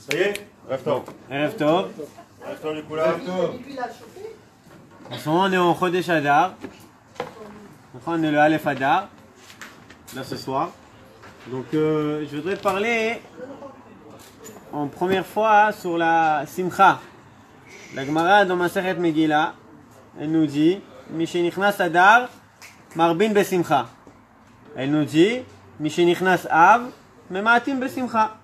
Ça y est, Erev Tov. Erev Tov. Erev Tov, les couleurs. En ce moment, on est en Chodesh Adar. Enfin, on est le Aleph Adar, là ce soir. Donc, je voudrais parler en première fois sur la Simcha. La Gemara dans Masechet Megillah, elle nous dit Mishenichnas Adar, Marbin Besimcha. Elle nous dit Mishenichnas Av, Memaatim Besimcha.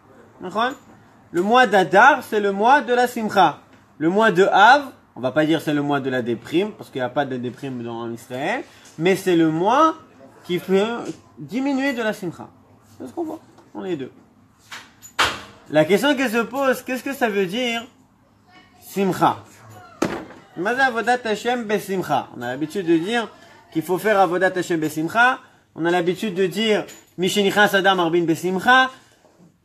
Le mois d'Adar, c'est le mois de la Simcha. Le mois de Av, on va pas dire c'est le mois de la déprime, parce qu'il n'y a pas de déprime en Israël, mais c'est le mois qui fait diminuer de la Simcha. C'est ce qu'on voit, on est les deux. La question qui se pose, qu'est-ce que ça veut dire Simcha? Avodat Hashem besimcha. On a l'habitude de dire qu'il faut faire Avodat Hashem besimcha. On a l'habitude de dire Mishenichnas Adar Marbin besimcha.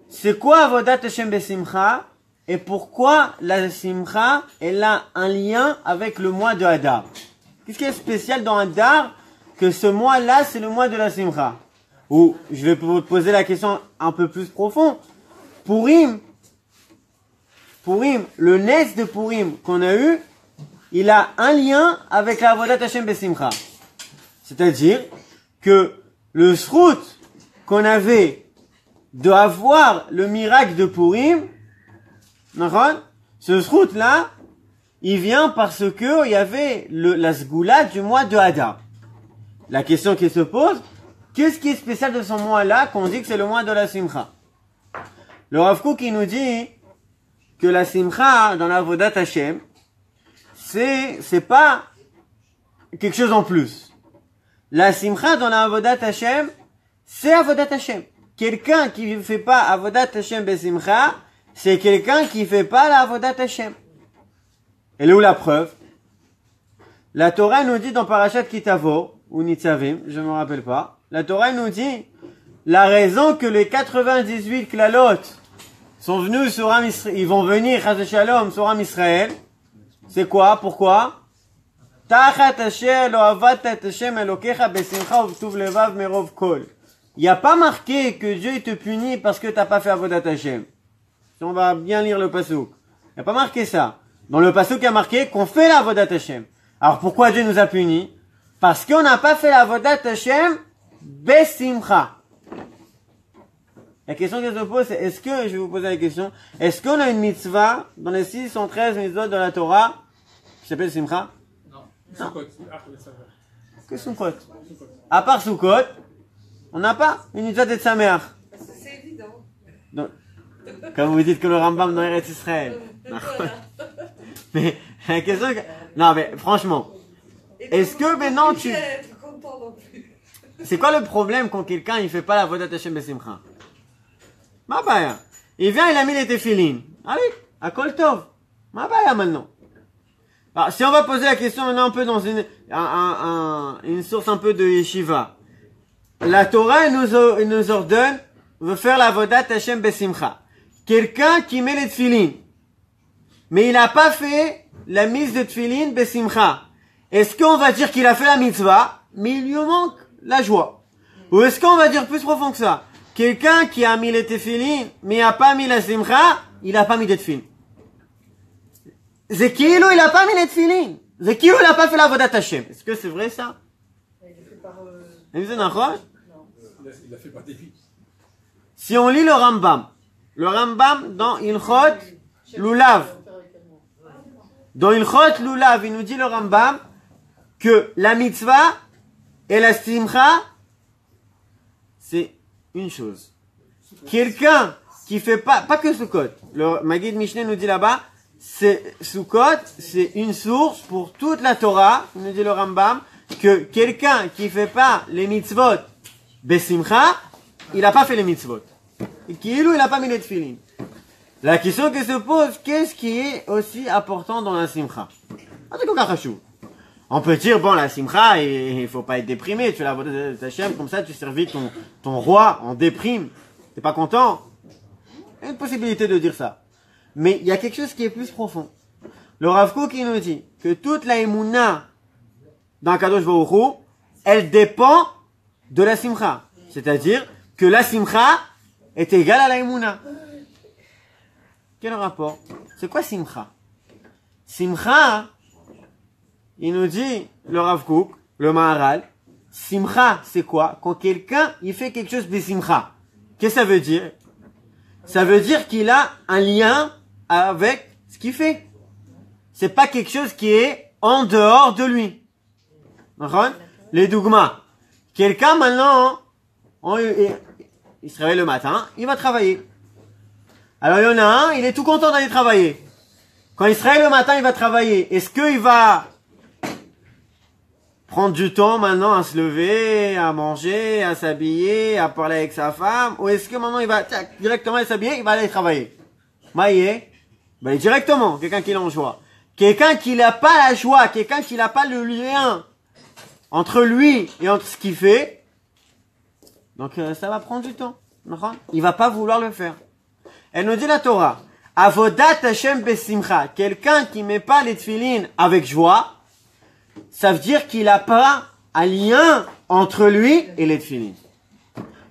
C'est quoi Avodat Hashem besimcha? Et pourquoi la simcha, elle a un lien avec le mois de Adar? Qu'est-ce qui est spécial dans Adar que ce mois-là, c'est le mois de la simcha? Ou, je vais vous poser la question un peu plus profonde. Purim, le nes de Purim qu'on a eu, il a un lien avec la Avodat Hashem besimcha. C'est-à-dire que le srout qu'on avait de avoir le miracle de Purim, ce srout là, il vient parce que il y avait la sgoula du mois de Hadar. La question qui se pose, qu'est-ce qui est spécial de ce mois-là qu'on dit que c'est le mois de la simcha? Le Rav Kook qui nous dit que la simcha dans la Avodat Hashem, c'est pas quelque chose en plus. La simcha dans la Avodat Hashem, c'est Avodat Hashem. Quelqu'un qui ne fait pas Avodat Hashem besimcha, c'est quelqu'un qui ne fait pas la Avodat Hashem. Et où la preuve? La Torah nous dit dans Parashat Kitavo, ou Nitzavim, je ne me rappelle pas, la Torah nous dit la raison que les 98 klalot sont venus sur Am Israël, ils vont venir, Chas Shalom, sur Am Israël, c'est quoi? Pourquoi? Tachat asher lo avatat Hashem elokecha besimcha uvtuv levav merov kol. Il n'y a pas marqué que Dieu te punit parce que tu n'as pas fait Avodat Hashem. Si on va bien lire le pasuk. Il n'y a pas marqué ça. Dans le pasuk, il y a marqué qu'on fait la Avodat Hashem. Alors pourquoi Dieu nous a punis? Parce qu'on n'a pas fait la Avodat Hashem besimcha. La question qui se pose, c'est est-ce que, je vais vous poser la question, est-ce qu'on a une mitzvah dans les 613 mitzvot de la Torah qui s'appelle simcha? Non. Que Sukkot? À part Sukkot, on n'a pas une mitzvah d'être sameach. C'est évident. Donc, comme vous dites que le Rambam dans Eretz Israël. Mais la question, non mais franchement, est-ce que maintenant tu, c'est quoi le problème quand quelqu'un il fait pas la Avodat Hashem besimcha? Ma baya. Il vient, il a mis les téfilines. Allez, à kol tov. Ma baya maintenant. Alors, si on va poser la question maintenant un peu dans une source un peu de yeshiva. La Torah, elle nous ordonne de faire la Avodat Hashem besimcha. Quelqu'un qui met les tefilines, mais il n'a pas fait la mise de tefilines besimcha. Est-ce qu'on va dire qu'il a fait la mitzvah, mais il lui manque la joie? Ou est-ce qu'on va dire plus profond que ça? Quelqu'un qui a mis les tefilines, mais il n'a pas mis la simcha, il n'a pas mis de tefilines. Zekilou, il n'a pas mis les tefilines. Zekilou, il n'a pas fait la Avodat Hashem. Est-ce que c'est vrai ça? Il a fait par... Il a fait par défi. Si on lit le Rambam dans Ilchot Lulav, il nous dit le Rambam que la mitzvah et la simcha, c'est une chose. Quelqu'un qui fait pas que Sukkot, le Maggid Mishneh nous dit là-bas, Sukkot, c'est une source pour toute la Torah, nous dit le Rambam, que quelqu'un qui fait pas les mitzvot besimcha, il n'a pas fait les mitzvot. Et qu'il n'a pas mis les tefilines. La question qui se pose, qu'est-ce qui est aussi important dans la simcha? On peut dire, bon, la simcha, il faut pas être déprimé, tu fais la Avodat Hashem, comme ça tu servis ton roi en déprime. T'es pas content? Il y a une possibilité de dire ça. Mais il y a quelque chose qui est plus profond. Le Rav Kook qui nous dit que toute la émouna dans Kadosh Baruch Hu, elle dépend de la simcha. C'est-à-dire que la simcha est égale à la émouna. Ok? Quel rapport? C'est quoi Simcha? Simcha, il nous dit, le Rav Kook, le Maharal, Simcha, c'est quoi? Quand quelqu'un, il fait quelque chose de Simcha. Qu'est-ce que ça veut dire? Ça veut dire qu'il a un lien avec ce qu'il fait. C'est pas quelque chose qui est en dehors de lui. D'accord? Les dogmas. Quelqu'un maintenant, il se réveille le matin, il va travailler. Alors il y en a un, il est tout content d'aller travailler. Quand il se réveille le matin, il va travailler. Est-ce qu'il va prendre du temps maintenant à se lever, à manger, à s'habiller, à parler avec sa femme? Ou est-ce que maintenant il va directement s'habiller, il va aller travailler? Maïe, directement, quelqu'un qui est en joie. Quelqu'un qui n'a pas la joie, quelqu'un qui n'a pas le lien entre lui et entre ce qu'il fait, donc ça va prendre du temps. Il va pas vouloir le faire. Elle nous dit la Torah, Avodat Hashem besimcha, quelqu'un qui met pas les tefilines avec joie, ça veut dire qu'il n'a pas un lien entre lui et les tefilines.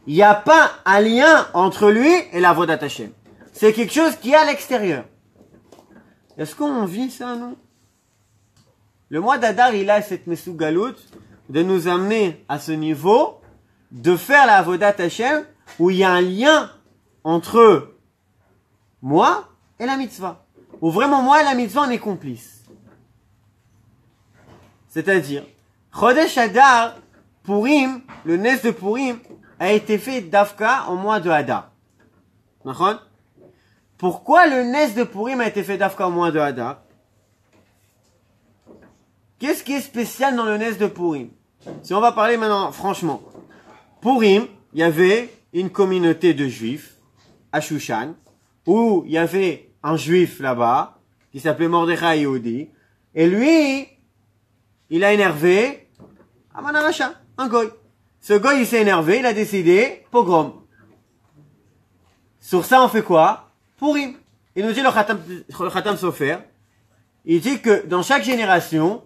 Il n'y a pas un lien entre lui et la Avodat Hashem. C'est quelque chose qui est à l'extérieur. Est-ce qu'on vit ça, nous? Le mois d'Adar, il a cette mesugalout de nous amener à ce niveau de faire la Avodat Hashem où il y a un lien entre moi et la mitzvah. Où vraiment moi et la mitzvah, on est complices. C'est-à-dire, Chodesh Adar, Purim, le Nes de Purim, a été fait d'Afka au mois de Hadar. D'accord? Pourquoi le Nes de Purim a été fait d'Afka au mois de Hadar? Qu'est-ce qui est spécial dans le Nes de Purim? Si on va parler maintenant, franchement. Purim, il y avait une communauté de juifs à Shushan, où il y avait un juif là-bas, qui s'appelait Mordechai Yehudi, et lui, il a énervé Aman Arasha, un goy. Ce goy, il s'est énervé, il a décidé pogrom. Sur ça, on fait quoi? Purim. Il nous dit le Khatam Sofer, il dit que dans chaque génération,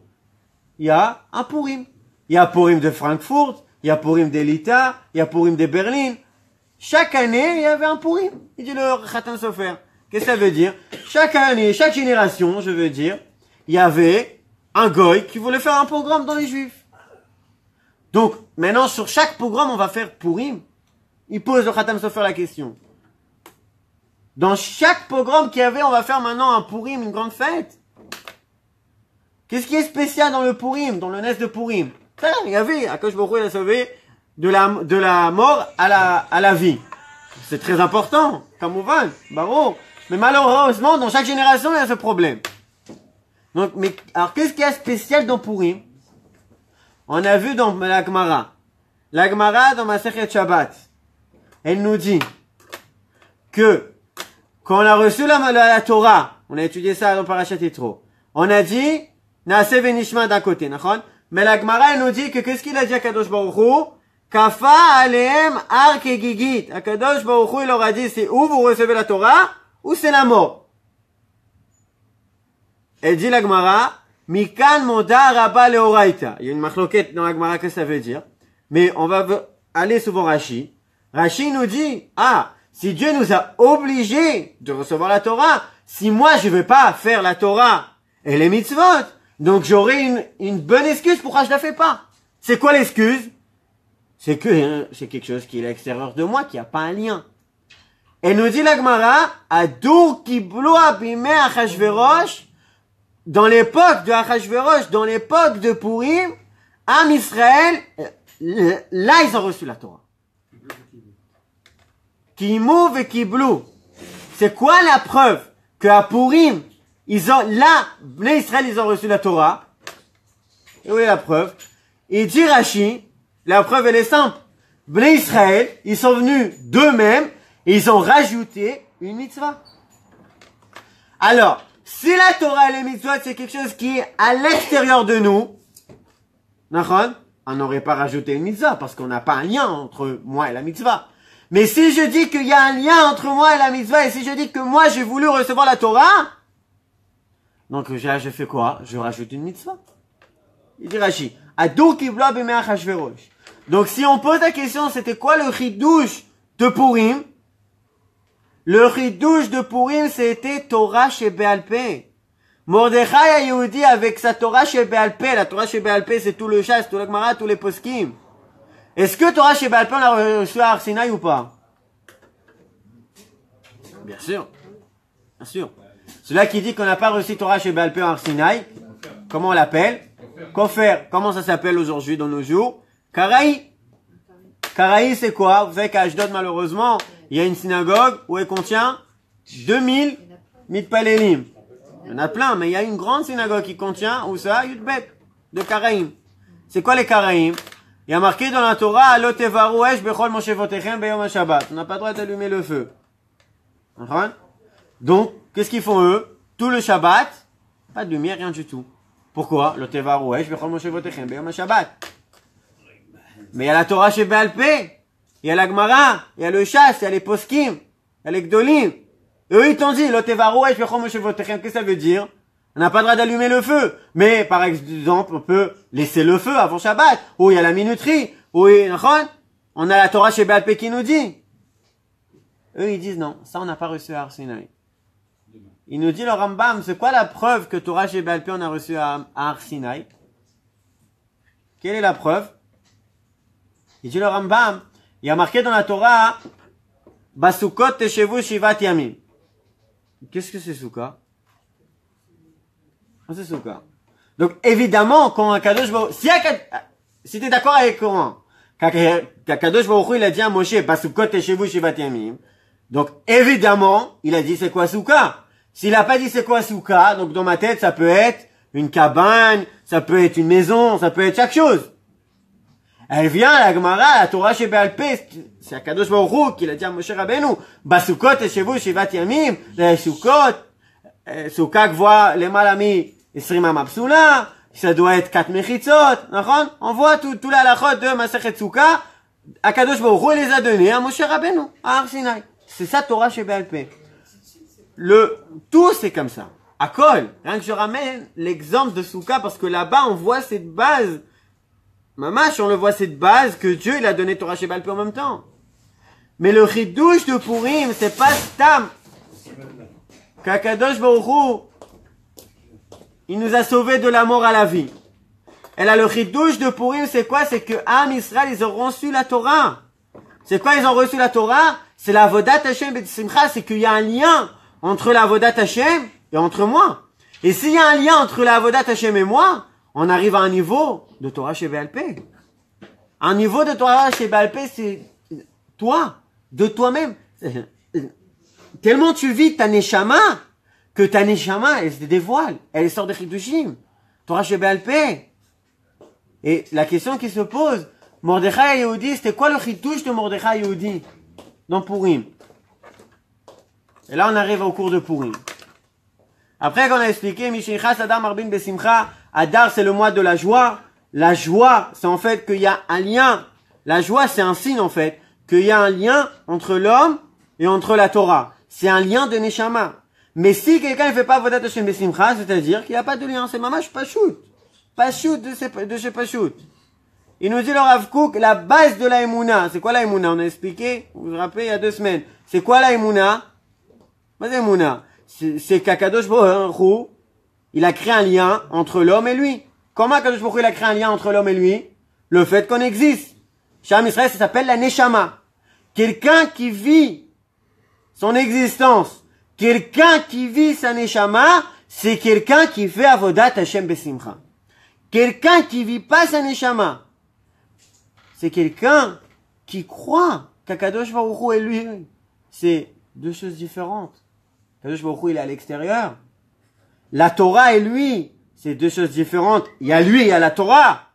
il y a un Purim. Il y a Purim de Francfort, il y a Purim d'Elita, il y a Purim de Berlin. Chaque année, il y avait un Purim. Il dit le Khatam Sofer. Qu'est-ce que ça veut dire? Chaque année, chaque génération, je veux dire, il y avait un goy qui voulait faire un pogrom dans les juifs. Donc, maintenant, sur chaque pogrom, on va faire Purim. Il pose le Khatam Sofer la question. Dans chaque pogrom qu'il y avait, on va faire maintenant un Purim, une grande fête. Qu'est-ce qui est spécial dans le Purim, dans le Nes de Purim? Il y avait, Akadosh Baruch Hu, il a sauvé de la mort à la vie. C'est très important, Kamouvan, Baro. Mais malheureusement, dans chaque génération, il y a ce problème. Donc, alors, qu'est-ce qu'il y a de spécial dans Purim? On a vu dans la Gemara. La Gemara, dans Masechet Shabbat, elle nous dit que quand on a reçu la Torah, on a étudié ça dans Parashat Yitro, on a dit Naase Venishma d'un côté, d'accord? Mais la Gemara, elle nous dit que qu'est-ce qu'il a dit à Kadosh Baruch Hu? Kafa alehem ar kegigit. Akadosh Baruch Hu, il leur a dit, c'est où vous recevez la Torah, ou c'est la mort. Elle dit la Gemara, Mikan moda rabba leoraita. Il y a une machloquette dans la Gemara que ça veut dire. Mais on va aller souvent Rashi. Rashi nous dit, si Dieu nous a obligés de recevoir la Torah, si moi je veux pas faire la Torah et les mitzvot, donc j'aurai une bonne excuse pourquoi je la fais pas. C'est quoi l'excuse? C'est que c'est quelque chose qui est à l'extérieur de moi, qui n'a pas un lien. Et nous dit la Gemara, Adur kiblo abimé Achashverosh, dans l'époque de Achashverosh, dans l'époque de Purim, Am Israël, là ils ont reçu la Torah. Kimou ve kiblou. C'est quoi la preuve qu'à Purim, les Israël, ils ont reçu la Torah? Et où est la preuve? Il dit Rashi, la preuve elle est simple. Les Israël, ils sont venus d'eux-mêmes et ils ont rajouté une mitzvah. Alors, si la Torah et les mitzvot c'est quelque chose qui est à l'extérieur de nous, on n'aurait pas rajouté une mitzvah parce qu'on n'a pas un lien entre moi et la mitzvah. Mais si je dis qu'il y a un lien entre moi et la mitzvah et si je dis que moi j'ai voulu recevoir la Torah, donc je fais quoi? Je rajoute une mitzvah. Il dit Rashi, Adur kiblo b'mei Achashverosh. Donc si on pose la question, c'était quoi le chidouche de Purim? Le ridouche de Purim, c'était Torah chez Béalpé. Mordechai Yehudi avec sa Torah chez Béalpé. La Torah chez Béalpé, c'est tout le chasse, tout le Gemara, tous les poskim. Est-ce que Torah chez Béalpé, on l'a reçu à Har Sinaï ou pas? Bien sûr. Bien sûr. Celui qui dit qu'on n'a pas reçu Torah chez Béalpé en Har Sinaï, comment on l'appelle? Kofer. Comment ça s'appelle aujourd'hui dans nos jours? Karaï. Karaï, c'est quoi? Vous savez qu'à Ashdod, malheureusement, il y a une synagogue où elle contient 2000 mitpalelim. Il y en a plein, mais il y a une grande synagogue qui contient, où ça? Yudbet, de Karaïm. C'est quoi les Karaïm? Il y a marqué dans la Torah, Lo tevaru esh bechol moshevotechem beyom ha-shabbat. On n'a pas le droit d'allumer le feu. Donc, qu'est-ce qu'ils font eux? Tout le Shabbat, pas de lumière, rien du tout. Pourquoi? Lo tevaru esh bechol moshevotechem beyom ha-shabbat. Mais il y a la Torah chez Béalpé, il y a la Gemara, il y a le Chasse, il y a les Poskim, il y a les Gdolim. Eux, ils t'ont dit, Lo tevaru esh bechol moshevotechem. Qu'est-ce que ça veut dire? On n'a pas le droit d'allumer le feu. Mais, par exemple, on peut laisser le feu avant Shabbat, où il y a la minuterie, où on a la Torah chez Béalpé qui nous dit. Eux, ils disent non, ça on n'a pas reçu à Har Sinaï. Il nous dit le Rambam, c'est quoi la preuve que Torah chez Béalpé on a reçu à Har Sinaï? Quelle est la preuve? Il dit le Rambam, il y a marqué dans la Torah, Basukot teshevu shivat yamim. Qu'est-ce que c'est Souka? C'est Souka. Donc évidemment, quand un Kadosh Baruch, si t'es d'accord avec le Coran, Kadosh Baruch il a dit à Moshe, Basukot teshevu shivat yamim. Donc évidemment, il a dit c'est quoi Souka? S'il a pas dit c'est quoi Souka, donc dans ma tête ça peut être une cabane, ça peut être une maison, ça peut être chaque chose. Elle vient à la Gemara, la Torah chez Béalpé, c'est à Kadosh Baruch Hu qui l'a dit à Moshe Rabbeinu, Basukot teshevu shivat yamim, les Soukot, Souka voit les malami, Esrim Amapsula, ça doit être 4 mechitzot, on voit tout la halachot de Masechet Souka, Akadosh Baruch Hu les a donnés à Moshe Rabbeinu, à Har Sinaï. C'est ça Torah chez Béalpé. Tout c'est comme ça. À Kol, rien que je ramène l'exemple de Souka parce que là-bas on voit cette base, Mamash, on le voit cette base que Dieu il a donné Torah chez Béalpé en même temps. Mais le chidouche de Purim, c'est pas Stam. Qu'Akadosh Baruch Hu, il nous a sauvés de la mort à la vie. Et là, le chidouche de Purim, c'est quoi? C'est que Am Israël, ils ont reçu la Torah. C'est quoi, ils ont reçu la Torah? C'est la Avodat Hashem et Simcha, c'est qu'il y a un lien entre la Avodat Hashem et entre moi. Et s'il y a un lien entre la Avodat Hashem et moi, on arrive à un niveau de Torah chez Béalpé. Un niveau de Torah chez Béalpé, c'est toi, de toi-même. Tellement tu vis ta neshama, que ta neshama, elle se dévoile, elle sort de Chidushim. Torah chez Béalpé. Et la question qui se pose, Mordechai Yehudi, c'était quoi le chidouche de Mordechai Yehudi dans Purim? Et là on arrive au cours de Purim. Après qu'on a expliqué, Mishinchas Adar Marbin Besimcha, Adar c'est le mois de la joie. La joie, c'est en fait qu'il y a un lien. La joie, c'est un signe en fait, qu'il y a un lien entre l'homme et entre la Torah. C'est un lien de Neshama. Mais si quelqu'un ne fait pas Avodat Hashem Besimcha, c'est-à-dire qu'il n'y a pas de lien, c'est mamash Pachout. Pachout de chez Pachout. Il nous dit le Rav Kook, la base de la Emouna. C'est quoi la Emouna? On a expliqué, vous vous rappelez, il y a 2 semaines. C'est quoi la Emouna? Qu'est-ce que Emouna? C'est qu'Akadosh Baruch Hu, il a créé un lien entre l'homme et lui. Comment Akadosh Baruch Hu, il a créé un lien entre l'homme et lui? Le fait qu'on existe. Sham Israël, ça s'appelle la Neshama. Quelqu'un qui vit son existence. Quelqu'un qui vit sa Neshama, c'est quelqu'un qui fait Avodat Hashem Besimcha. Quelqu'un qui vit pas sa Neshama, c'est quelqu'un qui croit qu'Akadosh Baruch Hu est lui. C'est 2 choses différentes. Akadosh Baruch Hu, il est à l'extérieur. La Torah et lui, c'est 2 choses différentes. Il y a lui, il y a la Torah.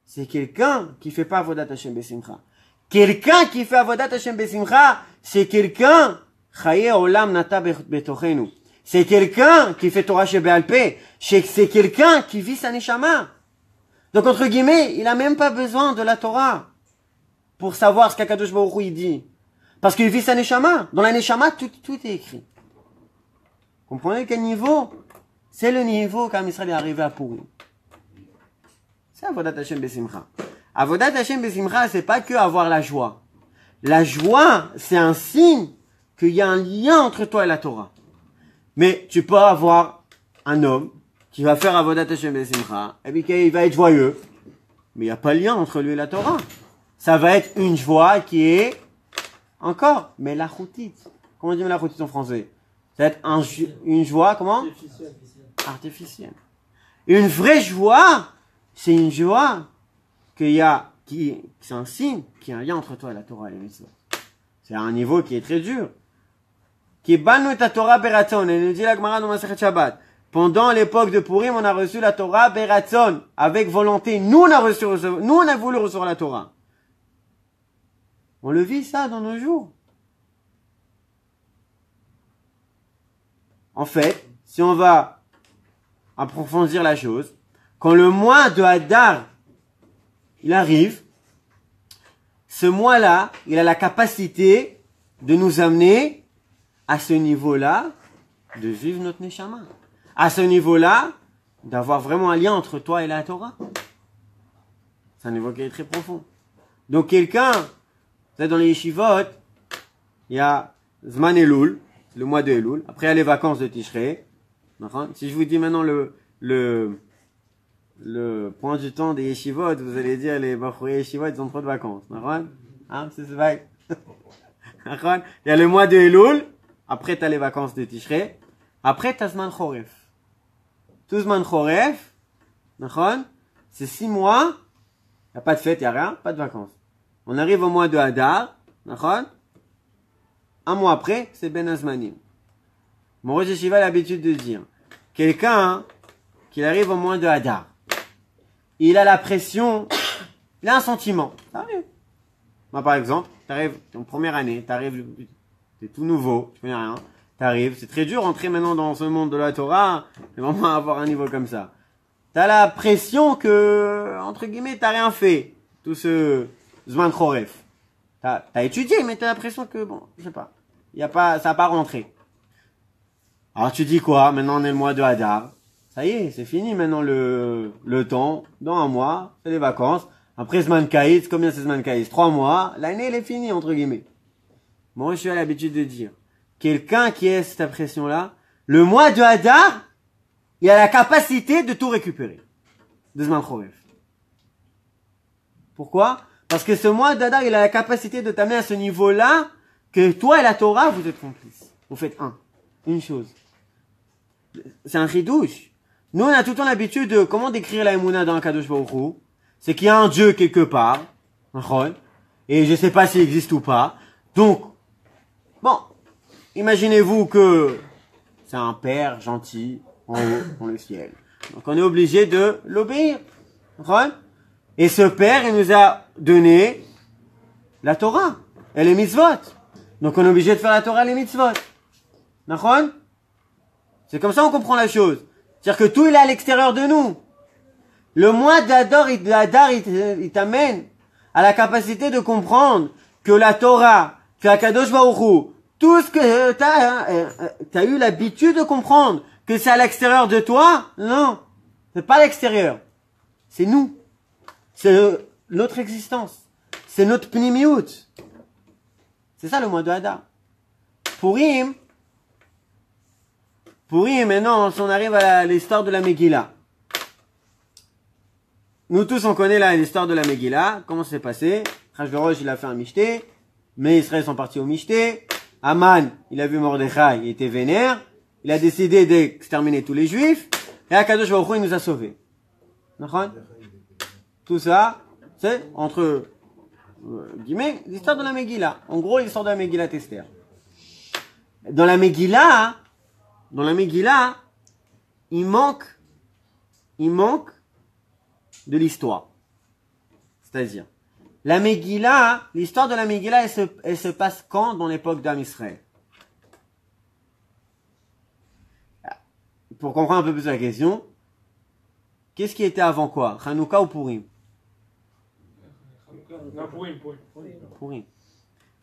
C'est quelqu'un qui fait pas Avodat Hashem Besimcha. Quelqu'un qui fait Avodat Hashem Besimcha, c'est quelqu'un, Chaye Olam Nata Betochenu. C'est quelqu'un qui fait Torah chez Béalpé. C'est quelqu'un qui vit sa Neshama. Donc, entre guillemets, il a même pas besoin de la Torah pour savoir ce qu'Akadosh Baruch Hu dit. Parce qu'il vit sa Neshama. Dans la Neshama, tout est écrit. Comprenez quel niveau? C'est le niveau qu'Am Israël est arrivé à Purim. C'est Avodat Hashem Besimcha. Avodat Hashem Besimcha, c'est pas que avoir la joie. La joie, c'est un signe qu'il y a un lien entre toi et la Torah. Mais tu peux avoir un homme qui va faire Avodat Hashem Besimcha, et puis il va être joyeux, mais il n'y a pas de lien entre lui et la Torah. Ça va être une joie qui est encore, mais la choutite. Comment on dit la choutite en français? Ça va être une joie, comment? Artificielle. Une vraie joie, c'est une joie qui c'est un signe, qui a un lien entre toi et la Torah et les mitzvot. C'est un niveau qui est très dur. Qui bannu ta Torah beratzon. Et nous dit la Gemara dans Masechet Shabbat. Pendant l'époque de Purim, on a reçu la Torah beratzon, avec volonté. Nous, on a voulu recevoir la Torah. On le vit ça dans nos jours. En fait, si on va approfondir la chose, quand le mois de Hadar, il arrive, ce mois-là, il a la capacité de nous amener à ce niveau-là, de vivre notre Neshama. À ce niveau-là, d'avoir vraiment un lien entre toi et la Torah. C'est un niveau qui est très profond. Donc quelqu'un, vous savez, dans les yeshivot, il y a Zman Elul, le mois de Elul. Après, il y a les vacances de Tishrei. Si je vous dis maintenant le point du temps des yeshivot, vous allez dire les Bachurei yeshivot, ils ont trop de vacances. Hein, c'est vrai. Il y a le mois de Elul. Après, tu as les vacances de Tishrei. Après, tu as Zman Choref. Tout Zman Choref, c'est 6 mois. Il n'y a pas de fête, il n'y a rien, pas de vacances. On arrive au mois de Hadar. Un mois après, c'est Ben Azmanim. Mon Rosh Yeshiva a l'habitude de dire, quelqu'un qui arrive au mois de Hadar, il a la pression, il a un sentiment. Ça arrive. Moi, par exemple, tu arrives en première année, tu arrives, t'es tout nouveau, tu connais rien, tu arrives, c'est très dur d'entrer maintenant dans ce monde de la Torah, et vraiment avoir un niveau comme ça. Tu as la pression que, entre guillemets, tu n'as rien fait. Tout ce Zman Choref. Tu as étudié, mais tu as l'impression que, bon, je sais pas, ça n'a pas rentré. Alors tu dis quoi? Maintenant on est le mois de Hadar. Ça y est, c'est fini maintenant le temps. Dans un mois, c'est les vacances. Après Zman Kaïs, combien c'est Zman Kaïs? 3 mois. L'année elle est finie, entre guillemets. Moi je suis à l'habitude de dire, quelqu'un qui a cette impression-là, le mois de Hadar, il a la capacité de tout récupérer. De Zman Choref. Pourquoi? Parce que ce mois d'Adar, il a la capacité de t'amener à ce niveau-là, que toi et la Torah, vous êtes complices. Vous faites une chose. C'est un chidouche. Nous, on a tout le temps l'habitude de, comment décrire la Emouna dans le Kadosh Baruch Hu? C'est qu'il y a un Dieu quelque part, et je sais pas s'il existe ou pas. Donc, bon, imaginez-vous que c'est un père gentil, en haut, dans le ciel. Donc on est obligé de l'obéir. Et ce père, il nous a donné la Torah et les mitzvot. Donc on est obligé de faire la Torah et les mitzvot. D'accord? C'est comme ça qu'on comprend la chose. C'est-à-dire que tout il est à l'extérieur de nous. Le mois d'Adar, il t'amène à la capacité de comprendre que la Torah, que la Kadosh Baruch Hu, tout ce que t'as eu l'habitude de comprendre, que c'est à l'extérieur de toi, non. C'est pas à l'extérieur. C'est nous. C'est notre existence. C'est notre pnimiout. C'est ça le mois de Hadar. Purim, maintenant, on arrive à l'histoire de la Megillah. Nous tous, on connaît l'histoire de la Megillah. Comment ça s'est passé? Achashverosh, il a fait un michté. Mais Israël sont partis au michté. Aman, il a vu Mordechai, il était vénère. Il a décidé d'exterminer tous les juifs. Et Akadosh Baruch Hu, il nous a sauvés. D'accord? Tout ça, c'est entre guillemets l'histoire de la Megillah. En gros, l'histoire de la Megillah Esther. Dans la Megillah, il manque de l'histoire. C'est-à-dire, la Megillah, l'histoire de la Megillah, elle se passe quand? Dans l'époque d'Am Israël. Pour comprendre un peu plus la question, qu'est-ce qui était avant quoi? Hanouka ou Purim? Non, Purim.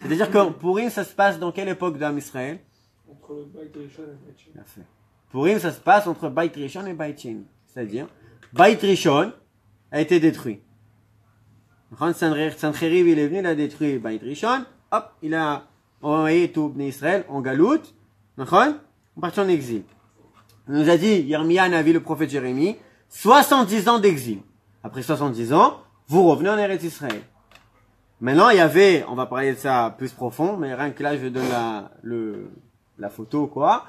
C'est-à-dire que Purim, ça se passe dans quelle époque d'Am Israël? Entre le Beit Rishon et le Beit Sheni. Bien fait. Purim, ça se passe entre Beit Rishon et Beit Sheni. C'est-à-dire, Beit Rishon a été détruit. Sancheriv, il est venu, il a détruit Beit Rishon. Hop, il a envoyé tout Bnei Israël en Galout, d'accord? On partit en exil. Il nous a dit, Yirmiya Navi, le prophète Jérémie, 70 ans d'exil. Après 70 ans, vous revenez en Eretz Israël. Maintenant, il y avait, on va parler de ça plus profond, mais rien que là, je donne la photo, quoi,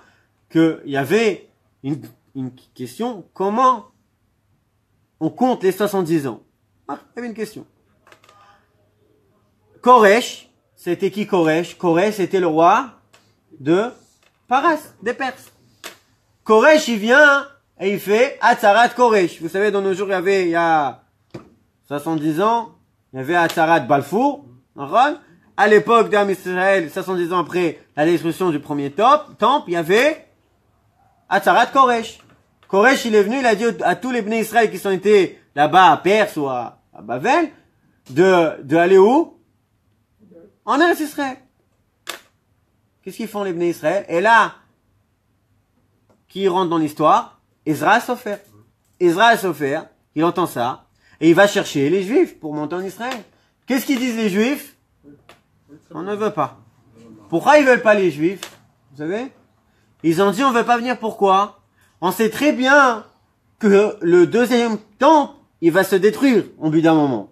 que il y avait une question, comment on compte les 70 ans? Ah, il y avait une question. Koresh, c'était qui Koresh? Koresh, c'était le roi de Paras, des Perses. Koresh, il vient et il fait Hatzarat Koresh. Vous savez, dans nos jours, il y a 70 ans, il y avait Hatzarat Balfour. À l'époque d'Am Israël, 70 ans après la destruction du premier temple, il y avait Hatzarat Koresh. Koresh, il est venu, il a dit à tous les Bnei Israël qui sont été là-bas à Perse ou à Bavel, de aller où? En Eretz Israël. Qu'est-ce qu'ils font les Bnei Israël? Et là, qui rentre dans l'histoire? Ezra Sofer. Ezra Sofer, il entend ça, et il va chercher les Juifs pour monter en Israël. Qu'est-ce qu'ils disent les Juifs? On ne veut pas. Pourquoi ils veulent pas les Juifs? Vous savez? Ils ont dit on veut pas venir, pourquoi? On sait très bien que le deuxième temple, il va se détruire au bout d'un moment.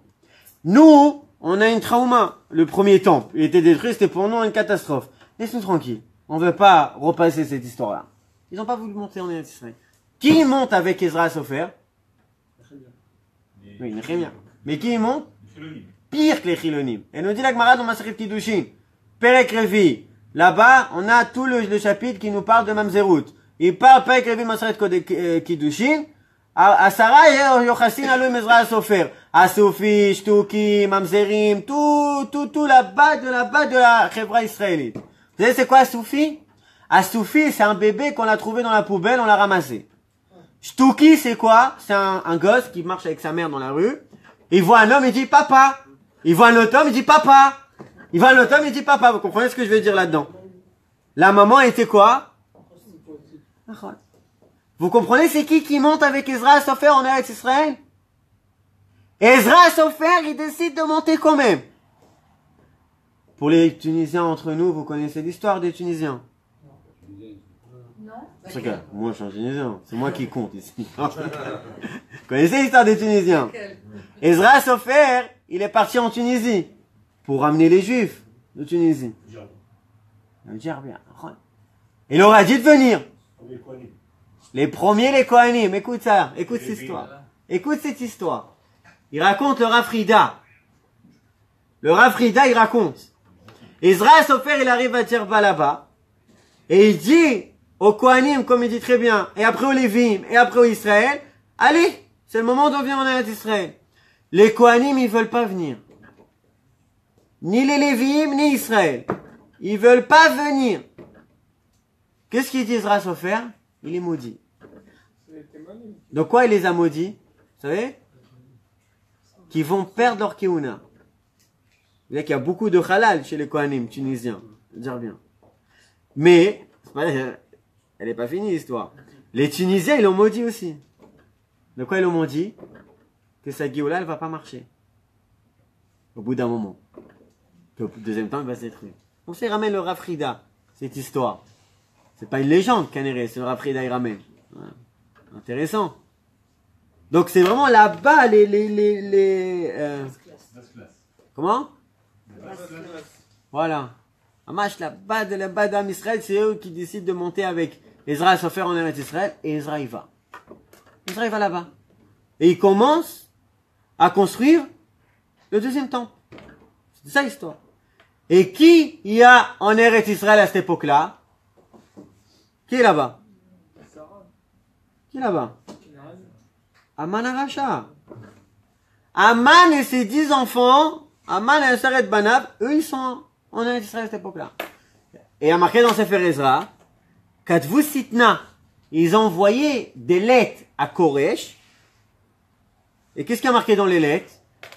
Nous, on a une trauma. Le premier temple, il était détruit, c'était pour nous une catastrophe. Laisse-nous tranquille. On veut pas repasser cette histoire-là. Ils n'ont pas voulu monter en Eretz Israël. Qui monte avec Ezra Sofer? Oui, Nehemia. Mais qui monte? Pire que les Chilonim. Et nous dit la Gemara dans Masechet Kiddushin, Perek Revi. Là-bas, on a tout le chapitre qui nous parle de Mamzerut. Il parle Perek Revi Masechet Kiddushin. Asara Yochassin Aloim Ezra Sofer. Asoufi, Shtuki, Mamzerim, tout là-bas de la Chevra israélite. Vous savez c'est quoi Asoufi? Asoufi, c'est un bébé qu'on a trouvé dans la poubelle, on l'a ramassé. Shtuki, c'est quoi? C'est un gosse qui marche avec sa mère dans la rue. Il voit un homme, il dit papa. Il voit un autre homme, il dit papa. Il voit un autre homme, il dit papa. Vous comprenez ce que je veux dire là-dedans? La maman était quoi? Vous comprenez c'est qui monte avec Ezra Sofer en Eretz Israël? Ezra Sofer, il décide de monter quand même. Pour les Tunisiens entre nous, vous connaissez l'histoire des Tunisiens? Non. C'est que moi je suis un Tunisien, c'est moi qui compte ici. Vous connaissez l'histoire des Tunisiens? Ezra Sofer, il est parti en Tunisie pour ramener les Juifs de Tunisie. Le Djerbia. Il leur a dit de venir. Les premiers, les Kohanim. Écoute ça, écoute cette histoire. Écoute cette histoire. Il raconte le Rafrida. Le Rafrida, il raconte. Ezra Sofer, il arrive à Djerba là-bas. Et il dit aux Kohanim, comme il dit très bien, et après aux Lévim, et après aux Israël, allez, c'est le moment d'en venir en Eretz Israël. Les Kohanim, ils veulent pas venir. Ni les Lévim, ni Israël. Ils veulent pas venir. Qu'est-ce qu'il dit Ezra Sofer? Il est maudit. Donc quoi il les a maudits? Vous savez? Qu'ils vont perdre leur Keuna. Il y a beaucoup de halal chez les Kohanim tunisiens. Je veux dire bien. Mais, elle n'est pas finie l'histoire. Les Tunisiens, ils l'ont maudit aussi. De quoi ils l'ont maudit? Que sa Géoula, elle va pas marcher. Au bout d'un moment. Puis au deuxième temps, il va se détruire. Donc ça, il ramène le Rafrida, cette histoire. C'est pas une légende, Canéré, c'est le Rafrida, il ramène. Voilà. Intéressant. Donc c'est vraiment là-bas comment? Voilà. Amash là-bas d'Am Israël, c'est eux qui décident de monter avec Ezra Sofer en Eretz Israël, et Ezra y va. Ezra y va là-bas. Et il commence à construire le deuxième temple. C'est ça l'histoire. Et qui y a en Eretz Israël à cette époque-là? Qui est là-bas? Qui est là-bas? Aman Aracha. Aman et ses 10 enfants, Aman et Saret Banav, eux ils sont en Eretz Israël à cette époque-là. Et il y a marqué dans Sefer Ezra, Katvu Sitna, ils ont envoyé des lettres à Koresh. Et qu'est-ce qu'il y a marqué dans les lettres?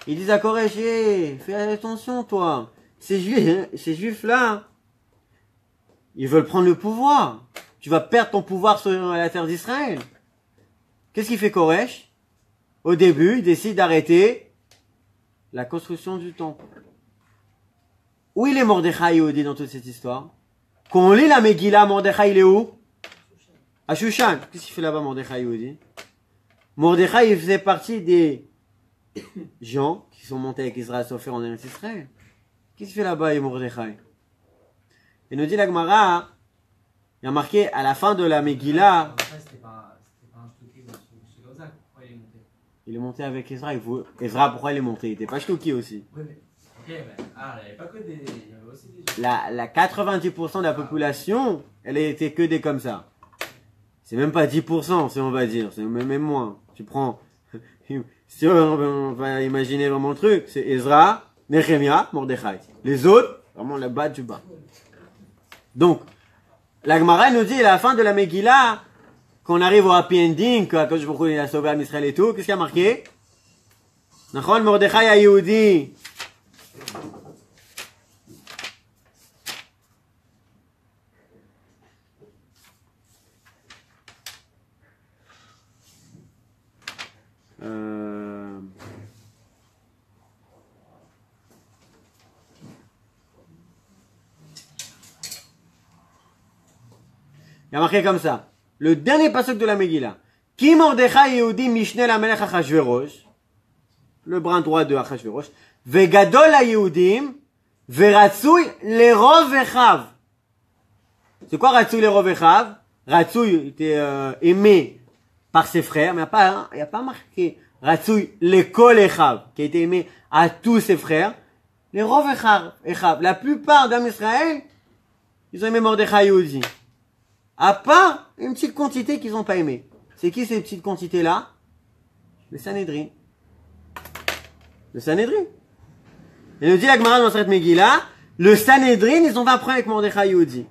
Ils disent à Koresh, fais attention toi, ces juifs-là, ils veulent prendre le pouvoir. Tu vas perdre ton pouvoir sur la terre d'Israël. Qu'est-ce qu'il fait Koresh? Au début, il décide d'arrêter la construction du temple. Où il est Mordechai Yehudi dans toute cette histoire? Quand on lit la Megillah, Mordechai il est où? À Shushan. Qu'est-ce qu'il fait là-bas Mordechai Yehudi? Mordechai il faisait partie des gens qui sont montés avec Israël Sofer en Eretz Israël. Qu'est-ce qu'il fait là-bas Mordechai? Il nous dit la Gemara, il y a marqué à la fin de la Megillah. C'était pas un Shtuki chez Gozak. Pourquoi il est monté? Il est monté avec Ezra. Ezra, pourquoi il est monté? Il était pas Shtuki aussi. Oui, mais. Ok, mais. Ah, il n'y avait pas que des. Il y avait aussi des gens. La 90% de la population, elle était que des comme ça. C'est même pas 10%, si on va dire. C'est même moins. Tu prends. Si on va imaginer vraiment le truc, c'est Ezra, Nehemia, Mordechai. Les autres, vraiment le bas du bas. Donc, la Gemara nous dit à la fin de la Megillah, qu'on arrive au happy ending, quand je vous il a sauvé Israël et tout, qu'est-ce qu'il y a marqué? Nachon Mordechai a Yehudi. Il y a marqué comme ça. Le dernier pasuk de la Megillah. Ki Mordechai Yehudi Mishneh la Melech Achashverosh. Le bras droit de Achashverosh. Vegadol la Yehudim. Veratsui lerov echav. C'est quoi Ratsui lerov echav? Ratsui était aimé par ses frères, mais il n'y a pas marqué Ratsui lekol echav, qui a été aimé à tous ses frères. Lerov echav. La plupart d'Am Israël, ils ont aimé Mordechai Yehudi. À part une petite quantité qu'ils n'ont pas aimé. C'est qui ces petites quantités-là? Le Sanhédrin. Le Sanhédrin. Et nous dit la Gemara dans cette Megillah, le Sanhédrin, ils ont pas pris avec Mordechai Yehudi.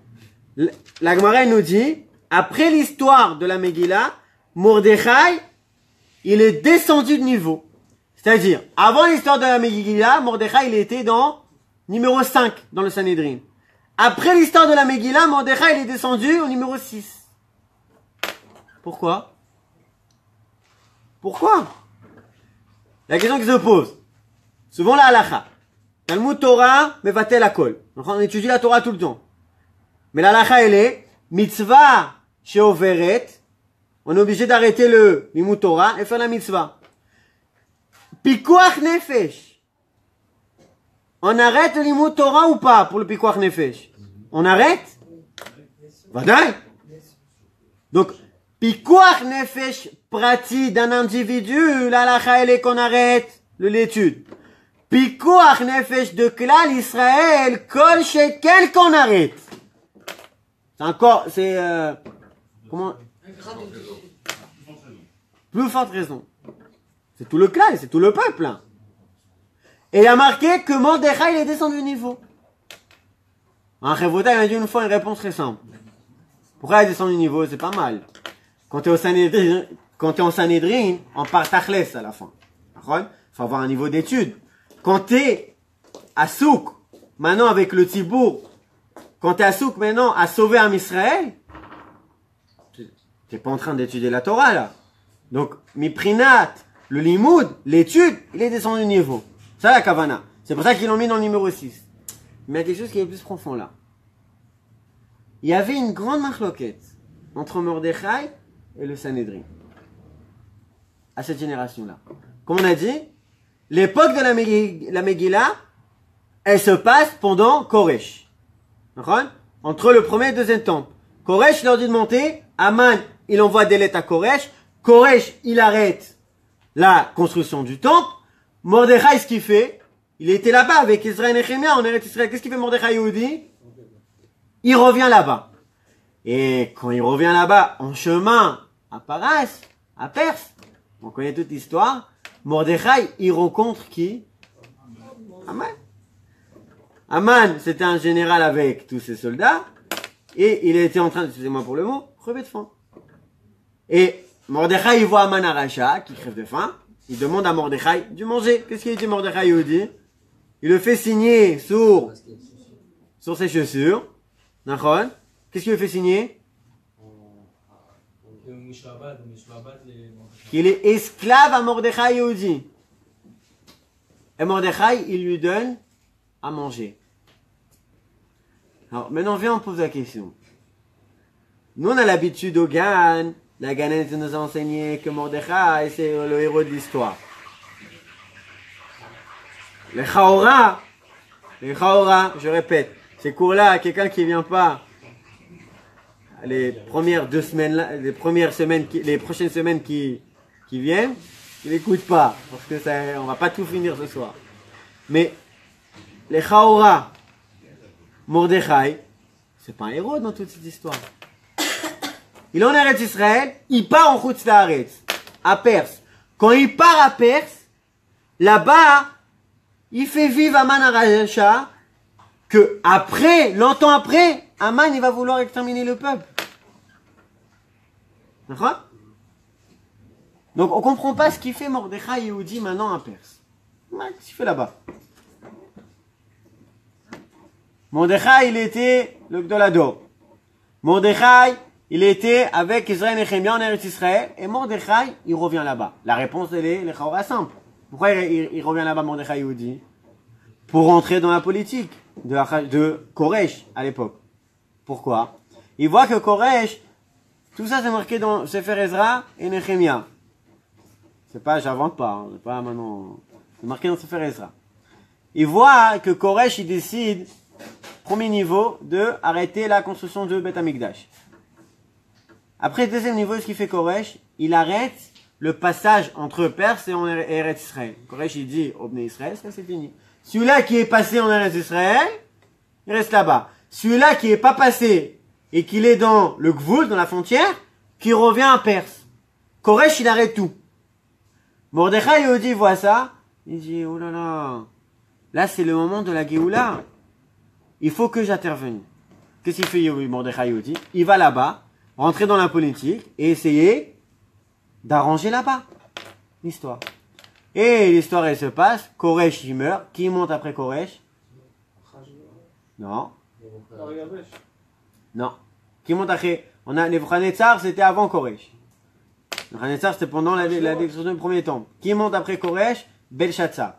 La Gemara nous dit, après l'histoire de la Megillah, Mordechai, il est descendu de niveau. C'est-à-dire, avant l'histoire de la Megillah, Mordechai, il était dans numéro 5 dans le Sanhédrin. Après l'histoire de la Megillah, Mordechai il est descendu au numéro 6. Pourquoi? Pourquoi? La question qui se pose. Souvent la halakha. Talmud Torah, mevatel hakol. Donc on étudie la Torah tout le temps. Mais la halakha elle est, mitzvah sheoveret. On est obligé d'arrêter le limud Torah et faire la mitzvah. Pikuach nefesh. On arrête le limud Torah ou pas pour le pikuach nefesh? On arrête? Vadaï. Donc, pikuach nefesh prati d'un individu, la halakha elle est qu'on arrête l'étude. Pikuach nefesh de klal Israël, kol shekel qu'on arrête. C'est encore, c'est, comment? Plus forte raison. C'est tout le klal, c'est tout le peuple, hein. Et il a marqué que Mordechai il est descendu de niveau. Un Chévota il m'a dit une fois une réponse très simple. Pourquoi il est descendu de niveau? C'est pas mal. Quand tu es en Sanhédrin, on part tachles à la fin. Il faut avoir un niveau d'étude. Quand tu es à Souk, maintenant avec le Tibour, quand tu es à Souk maintenant à sauver un Israël, tu n'es pas en train d'étudier la Torah là. Donc, Miprinat, le Limoud, l'étude, il est descendu de niveau. Ça la Kavana. C'est pour ça qu'ils l'ont mis dans le numéro 6. Mais il y a quelque chose qui est plus profond là. Il y avait une grande marloquette entre Mordechai et le Sanhédrin. À cette génération-là. Comme on a dit, l'époque de la Megillah, elle se passe pendant Koresh. Entre le premier et le deuxième temple. Koresh leur dit de monter. Aman, il envoie des lettres à Koresh. Koresh, il arrête la construction du temple. Mordechai, ce qu'il fait, il était là-bas avec Israël et Nehemia, on est Israël. Qu'est-ce qu'il fait Mordechai Yehudi? Il revient là-bas. Et quand il revient là-bas, en chemin à Paras, à Perse, on connaît toute l'histoire, Mordechai, il rencontre qui? Aman. Aman, c'était un général avec tous ses soldats, et il était en train, excusez-moi pour le mot, crever de faim. Et Mordechai, il voit Aman Aracha, qui crève de faim, il demande à Mordechai de manger. Qu'est-ce qu'il dit Mordechai Yehudi? Il le fait signer sur ses chaussures. D'accord? Qu'est-ce qu'il le fait signer? Qu'il est esclave à Mordechai Yehudi. Et Mordechai, il lui donne à manger. Alors, maintenant, viens, on pose la question. Nous, on a l'habitude au Gan, la Ganette nous a enseigné que Mordechai, c'est le héros de l'histoire. Les Chaora, je répète, ces cours-là, quelqu'un qui vient pas les premières 2 semaines, les prochaines semaines qui viennent, il n'écoute pas, parce que ça, on va pas tout finir ce soir. Mais les Chaora, Mordechai, c'est pas un héros dans toute cette histoire. Il est en Eretz Israël, il part en Chutz La'aretz, à Perse. Quand il part à Perse, là-bas, il fait vivre Aman Aracha, que après, longtemps après, Aman, il va vouloir exterminer le peuple. D'accord? Donc, on comprend pas ce qu'il fait Mordechai Yehudi maintenant à Perse. Qu'est-ce qu'il fait là-bas? Mordechai, il était le Gdolador. Mordechai, il était avec Israël et Nehemia en Eretz Israël, et Mordechai, il revient là-bas. La réponse, elle est, les Chaora simple. Pourquoi il revient là-bas, Mordechai Yehudi? Pour rentrer dans la politique de Koresh à l'époque. Pourquoi? Il voit que Koresh, tout ça c'est marqué dans Sefer Ezra et Nehemia. C'est pas, j'invente pas, hein, c'est pas maintenant, c'est marqué dans Sefer Ezra. Il voit que Koresh, il décide, premier niveau, de arrêter la construction de Beth Amikdash. Après, deuxième niveau, ce qu'il fait Koresh, il arrête le passage entre Perse et Eretz Israël. Koresh, il dit au Bnei Israël, ça c'est fini. Celui-là qui est passé en Eretz Israël, il reste là-bas. Celui-là qui est pas passé et qu'il est dans le Gvoul, dans la frontière, qui revient à Perse. Koresh, il arrête tout. Mordechai Yehudi voit ça, il dit, oh là là, là c'est le moment de la Géoula. Il faut que j'intervienne. Qu'est-ce qu'il fait Mordechai Yehudi? Il va là-bas, rentrer dans la politique et essayer d'arranger là-bas l'histoire. Et l'histoire, elle se passe, Koresh, il meurt. Qui monte après Koresh? Non. Non. Qui monte après? On a Nebuchadnezzar, c'était avant Koresh. Nebuchadnezzar, c'était pendant la destruction du premier temple. Qui monte après Koresh? Belshazzar.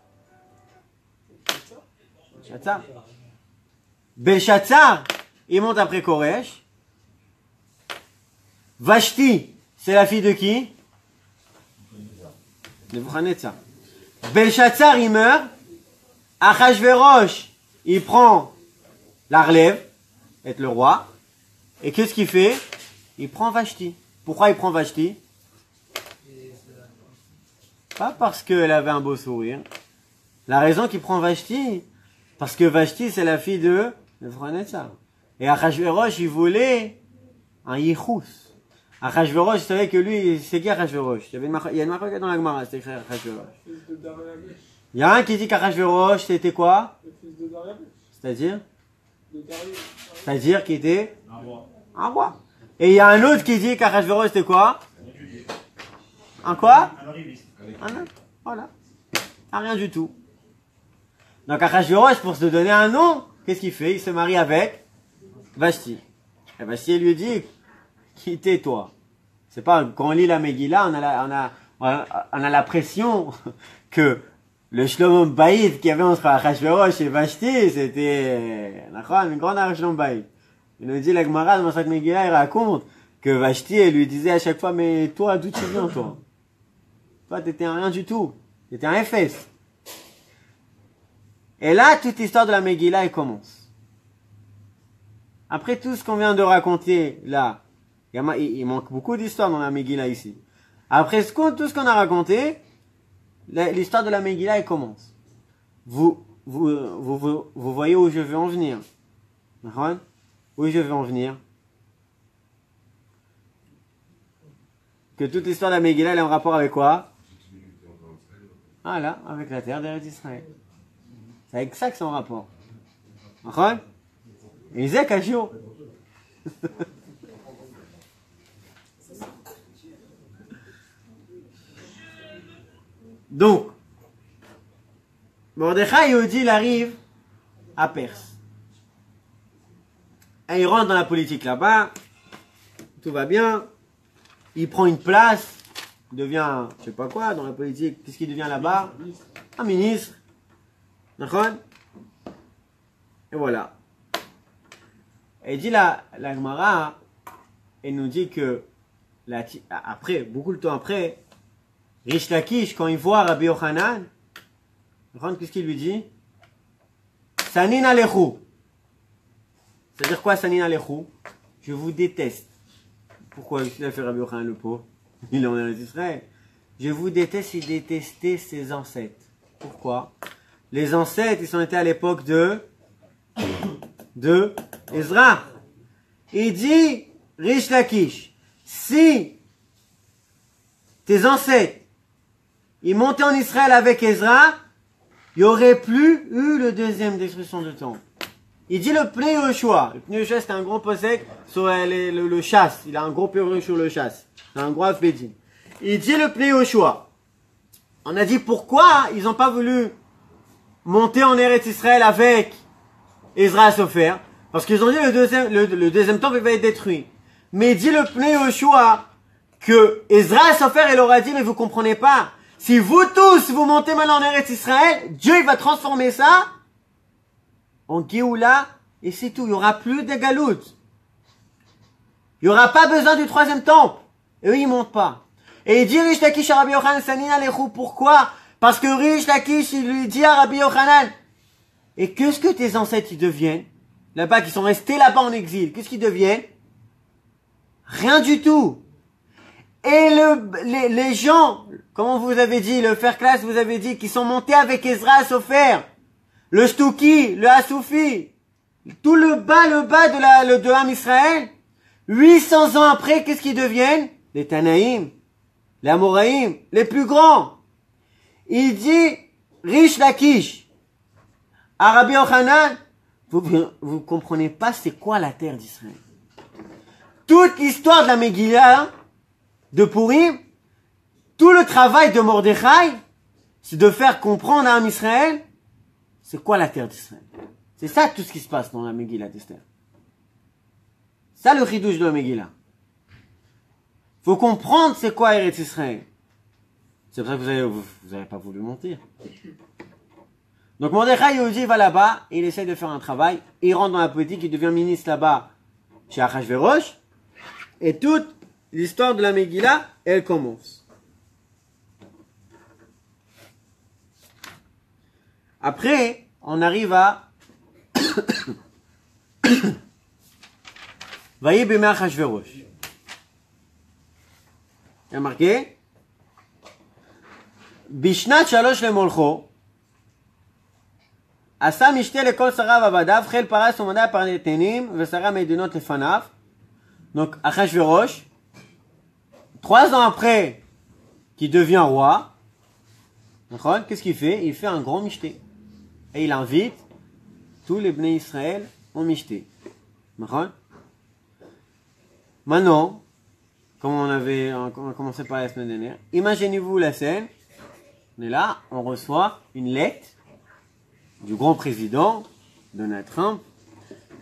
Belshazzar, il monte après Koresh. Vashti, c'est la fille de qui? Nebuchadnezzar. Belshazzar, il meurt. Achashverosh, il prend la relève, être le roi. Et qu'est-ce qu'il fait? Il prend Vashti. Pourquoi il prend Vashti? Pas parce qu'elle avait un beau sourire. La raison qu'il prend Vashti, parce que Vashti, c'est la fille de Nebuchadnezzar. Et Achashverosh, il voulait un yichus. Achashverosh, vous savez que lui, c'est qui Achashverosh? Il y a une marque dans la Gemara, c'est écrit Achashverosh. Il y a un qui dit qu'Achashverosh, c'était quoi? Le fils de Darius. C'est-à-dire? De Darius. C'est-à-dire qu'il était? Un roi. Et il y a un autre qui dit qu'Achashverosh, c'était quoi? Un quoi? Un autre. Voilà. Ah, rien du tout. Donc Achashverosh, pour se donner un nom, qu'est-ce qu'il fait? Il se marie avec Vashti. Et Vashti lui dit, tais-toi. C'est pas, quand on lit la Megillah, on a l'impression que le Shlom Bayit qu'il y avait entre Achashverosh et Vashti, c'était une grande Shlom Bayit. Il nous dit, la Gemara, dans cette Megillah, il raconte que Vashti, elle lui disait à chaque fois, mais toi, d'où tu viens, toi? Toi, t'étais un rien du tout. T'étais un FS. Et là, toute l'histoire de la Megillah, elle commence. Après tout ce qu'on vient de raconter, là, il manque beaucoup d'histoires dans la Megillah ici. Après tout ce qu'on a raconté, l'histoire de la Megillah, elle commence. Vous voyez où je veux en venir. Où je veux en venir. Que toute l'histoire de la Megillah, elle est en rapport avec quoi? Ah là, avec la terre d'Eretz Israël. C'est avec ça que c'est en rapport. Isaac Agio. Donc, Mordechai Yehudi, il arrive à Perse. Et il rentre dans la politique là-bas. Tout va bien. Il prend une place. Il devient, je sais pas quoi, dans la politique. Qu'est-ce qu'il devient là-bas? Un ministre. D'accord? Et voilà. Et dit la Gemara, elle nous dit que, après, beaucoup de temps après, Rish Lakish, quand il voit Rabbi Yochanan, qu'est-ce qu'il lui dit? Sanin Alechu. C'est-à-dire quoi, Sanin Alechu? Je vous déteste. Pourquoi il a fait Rabbi Yochanan le pauvre? Il est en Israël. Je vous déteste, il détestait ses ancêtres. Pourquoi? Les ancêtres, ils sont été à l'époque de Ezra. Il dit, Rish Lakish, si tes ancêtres, ils montaient en Israël avec Ezra, il n'y aurait plus eu le deuxième destruction de temple. Il dit le Pnei Yoshua. Le Pnei Yoshua, c'est un gros posek sur le chasse. Il a un gros pneu sur le chasse. C'est un gros alphédine. Il dit le Pnei Yoshua. On a dit pourquoi ils n'ont pas voulu monter en Eretz Israël avec Ezra Sofer. Parce qu'ils ont dit le deuxième temple va être détruit. Mais il dit le Pnei Yoshua que Ezra Sofer, il leur a dit, mais vous comprenez pas. Si vous tous, vous montez maintenant en Eretz Israël, Dieu il va transformer ça en Géoula, et c'est tout. Il n'y aura plus de galoutes. Il n'y aura pas besoin du troisième temple. Et eux, ils ne montent pas. Et il dit Rish Lakish à Rabbi Yochanan, Sanin Alechu. Pourquoi? Parce que Rish Lakish, il lui dit à Rabbi Yochanan, et qu'est-ce que tes ancêtres, ils deviennent? Là-bas, qui sont restés là-bas en exil, qu'est-ce qu'ils deviennent? Rien du tout. Et les gens, comment vous avez dit, le faire classe, vous avez dit, qui sont montés avec Ezra Sofer, le Shtuki, le Hasoufi, tout le bas de Ham Israël, 800 ans après, qu'est-ce qu'ils deviennent? Les Tanaïm, les Amoraïm, les plus grands. Il dit, Rish Lakish, à Rabbi Yochanan, vous comprenez pas c'est quoi la terre d'Israël. Toute l'histoire de la Megillah, de Purim, tout le travail de Mordechai, c'est de faire comprendre à Ham Israël, c'est quoi la terre d'Israël. C'est ça tout ce qui se passe dans la Megillah d'Esther. Ça le chidouche de la Megillah. Faut comprendre c'est quoi Eretz Israël. C'est pour ça que vous avez pas voulu mentir. Donc Mordechai Yehudi va là-bas, il essaie de faire un travail, il rentre dans la politique, il devient ministre là-bas chez Achashverosh, et toute l'histoire de la Megillah, elle commence. Après, on arrive à Vayi b'mei Achashverosh. Il y a marqué Bishnat shalosh lemolcho עשה משתה לכל שריו עבדיו, חיל פרס ומדע פרנתנים, ושרה מדינות לפניו. Donc, Achashverosh, 3 ans après qu'il devient roi, qu'est-ce qu'il fait? Il fait un grand mishté. Et il invite tous les Bnei Israël au mishté. Maintenant, comme on a commencé par la semaine dernière, imaginez-vous la scène. On est là, on reçoit une lettre du grand président Donald Trump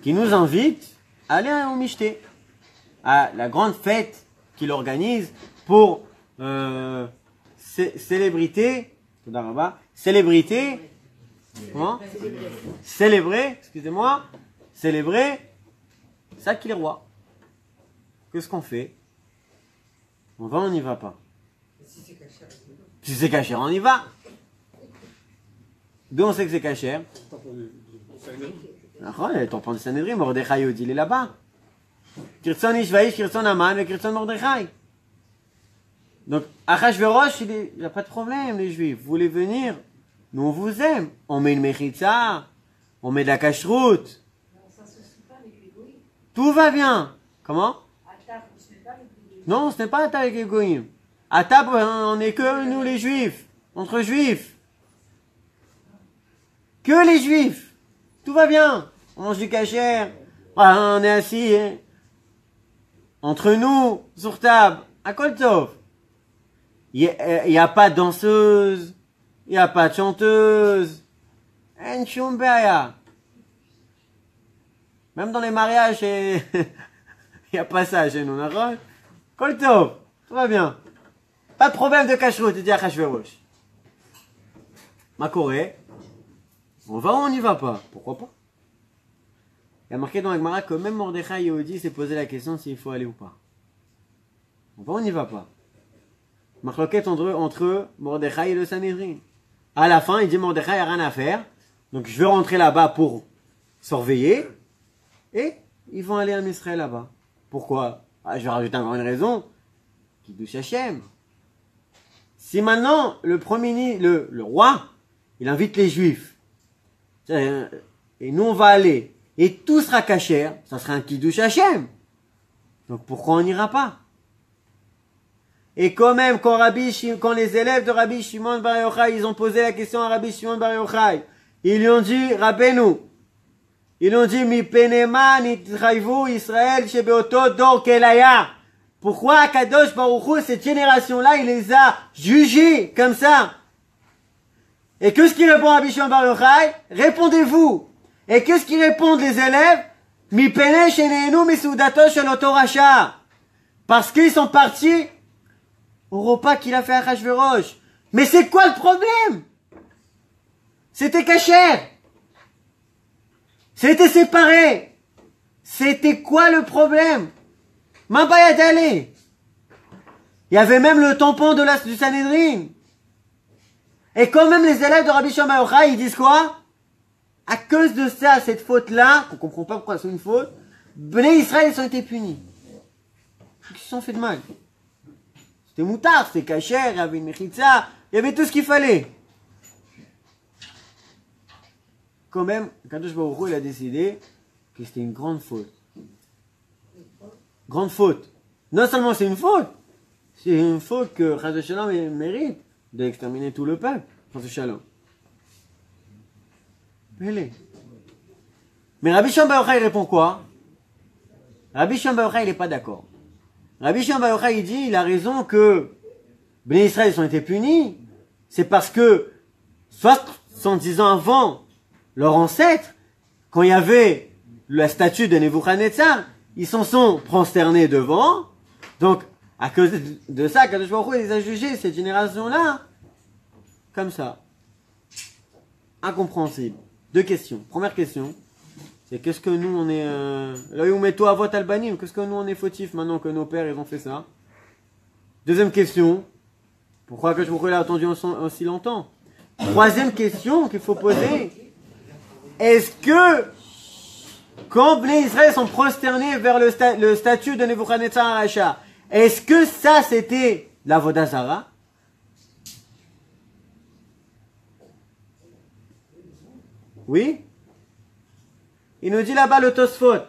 qui nous invite à aller au mishté, à la grande fête qu'il organise pour célébrer, comment? Célébrer ça qu'il est roi. Qu'est-ce qu'on fait? On va, on n'y va pas. Si c'est caché, on y va. D'où on sait que c'est caché? Le tampon de Sanhedrin, Mordechai Yehudi, il est là-bas. Kirtzon Ishvaïch, Kirtzon Aman et Kirtzon Mordechai. Donc, Achashverosh, il n'y a pas de problème, les Juifs. Vous voulez venir? Nous, on vous aime. On met une mechitza, on met de la cacheroute. Tout va bien. Comment? Non, ce n'est pas Atab avec les Goïm. Atab, on n'est que nous, les Juifs. Entre Juifs. Que les Juifs. Tout va bien. On mange du kasher. On est assis. Hein. Entre nous, sur table. À Koltov. Il n'y a pas de danseuse. Il n'y a pas de chanteuse. En shum baya. Même dans les mariages, il n'y a pas ça chez nous. Koltov. Tout va bien. Pas de problème de kashrut, dit Achashverosh. Ma Corée. On va ou on n'y va pas? Pourquoi pas? Il y a marqué dans la Gemara que même Mordechai Yehudi s'est posé la question s'il faut aller ou pas. On n'y va pas. Marloquette entre Mordechai et le Sanhedrin. À la fin, il dit Mordechai, il n'y a rien à faire. Donc je vais rentrer là-bas pour surveiller. Et ils vont aller en Israël là-bas. Pourquoi? Je vais rajouter encore une raison. Kiddush Hashem. Si maintenant le roi, il invite les Juifs, et nous on va aller, et tout sera kasher, ça sera un Kiddush Hashem. Donc pourquoi on n'ira pas? Et quand même, quand les élèves de Rabbi Shimon Bar Yochai, ils ont posé la question à Rabbi Shimon Bar Yochai, ils lui ont dit, rappelez-nous, ils lui ont dit, mi penema nitchayvu Israël shebeoto dor kelaya. Pourquoi Akadosh Baruch Hu, cette génération-là, il les a jugés comme ça? Et qu'est-ce qu'il répond à Rabbi Shimon Bar Yochai? Répondez-vous. Et qu'est-ce qu'ils répondent les élèves? Mi pene sheneenu misoudato shel oto rasha. Parce qu'ils sont partis au repas qu'il a fait à Achashverosh. Mais c'est quoi le problème? C'était kasher. C'était séparé. C'était quoi le problème? Mabaya d'aller. Il y avait même le tampon du Sanhedrin. Et quand même les élèves de Rabbi Shimon Bar Yochai, ils disent quoi? À cause de ça, cette faute-là, qu'on comprend pas pourquoi c'est une faute, Bnei Israël, ils ont été punis. Ils se sont fait de mal. C'était moutard, c'était kasher, il y avait une mechitza, il y avait tout ce qu'il fallait. Quand même, Kadosh Baruch Hu, il a décidé que c'était une grande faute. Grande faute. Non seulement c'est une faute que Chas Shalom mérite d'exterminer tout le peuple. Chas Shalom. Mais Rabbi Shimon Bar Yochai répond quoi? Rabbi Shimon Bar Yochai, il n'est pas d'accord. Rabbi Shimon Bar Yochai, il dit, il a raison que Bnei Israël ont été punis. C'est parce que 70 ans avant, leurs ancêtres, quand il y avait la statue de Nebuchadnezzar, ils s'en sont prosternés devant. Donc, à cause de ça, Kadosh Baruch Hu les a jugés, cette génération-là, comme ça. Incompréhensible. Deux questions. Première question, c'est qu'est-ce que nous on est... Là où mettons à vote albanim, qu'est-ce que nous on est fautifs maintenant que nos pères ils ont fait ça? Deuxième question, pourquoi Kadosh Baruch Hu l'a attendu aussi longtemps? Troisième question qu'il faut poser, est-ce que quand Bnei Israël sont prosternés vers le statut de Nebuchadnezzar Aracha, est-ce que ça c'était l'Avodah Zara? Oui? Il nous dit là-bas le Tosfot,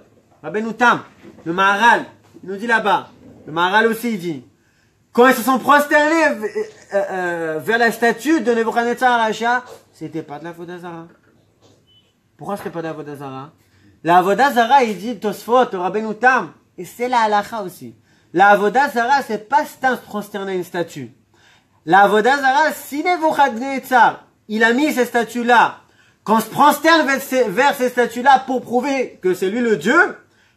Rabbeinu Tam, le Maharal, il nous dit là-bas, le Maharal aussi il dit, quand ils se sont prosternés vers la statue de Nebuchadnezzar Aracha, c'était pas de l'Avodah Zara. Pourquoi c'était pas de l'Avodah Zara? La Avodah Zara, il dit Tosfot, Rabbeinu Tam, et c'est la halacha aussi. La Avodah Zara, c'est pas se prosterner à une statue. La Avodah Zara, si Nebuchadnezzar, il a mis ces statues-là, quand on se prosterne vers ces statues-là pour prouver que c'est lui le Dieu,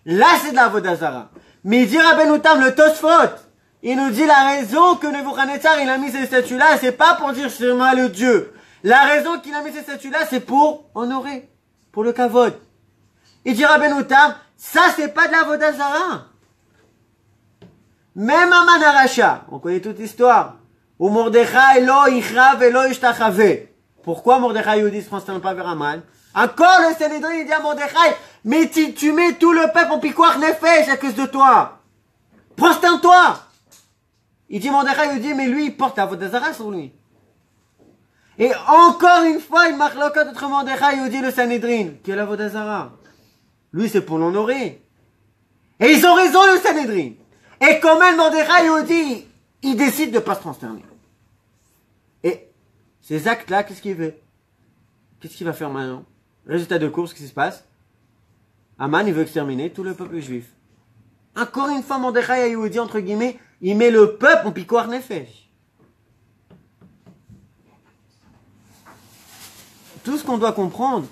là c'est de la Avodah Zara. Mais il dit Rabbeinu Tam, le Tosfot, il nous dit la raison que Nebuchadnezzar, il a mis ces statues-là, c'est pas pour dire c'est moi le Dieu. La raison qu'il a mis ces statues-là, c'est pour honorer, pour le kavod. Il dit Rabbeinu Tam, ça c'est pas de la Avodah Zara. Même Aman Aracha, on connaît toute l'histoire. Où Mordechai lo ichra velo ishtachave. Pourquoi Mordechai Yehudi se prosterne pas vers Aman? Encore le Sanhedrin, il dit à Mordechai, mais tu mets tout le peuple en pikuach nefesh à cause de toi. Prosterne-toi. Il dit Mordechai Yehudi, mais lui il porte la Avodah Zara sur lui. Et encore une fois, il marque le code entre Mordechai Yehudi et le Sanhedrin, qui est la Avodah Zara. Lui, c'est pour l'honorer. Et ils ont raison, le Sanhedrin. Et quand même, Mordechai Yehudi, il décide de ne pas se prosterner. Et ces actes-là, qu'est-ce qu'il fait? Qu'est-ce qu'il va faire maintenant? Résultat de course, qu'est-ce qui se passe? Aman, il veut exterminer tout le peuple juif. Encore une fois, Mordechai Yehudi, entre guillemets, il met le peuple en pikuach nefesh. Tout ce qu'on doit comprendre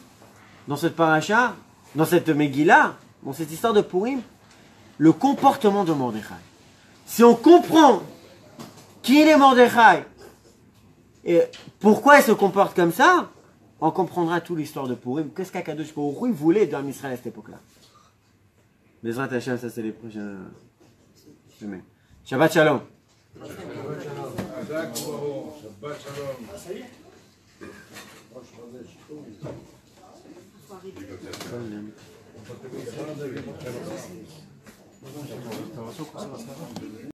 dans cette paracha, dans cette Megillah, dans cette histoire de Purim, le comportement de Mordechai. Si on comprend qui est Mordechai et pourquoi il se comporte comme ça, on comprendra toute l'histoire de Purim. Qu'est-ce qu'Akadosh Baruch Hu voulait dans Israël à cette époque-là. Bezrat Hashem, ça c'est les prochains semaines. Shabbat Shalom. Shabbat Shalom. Ça y est.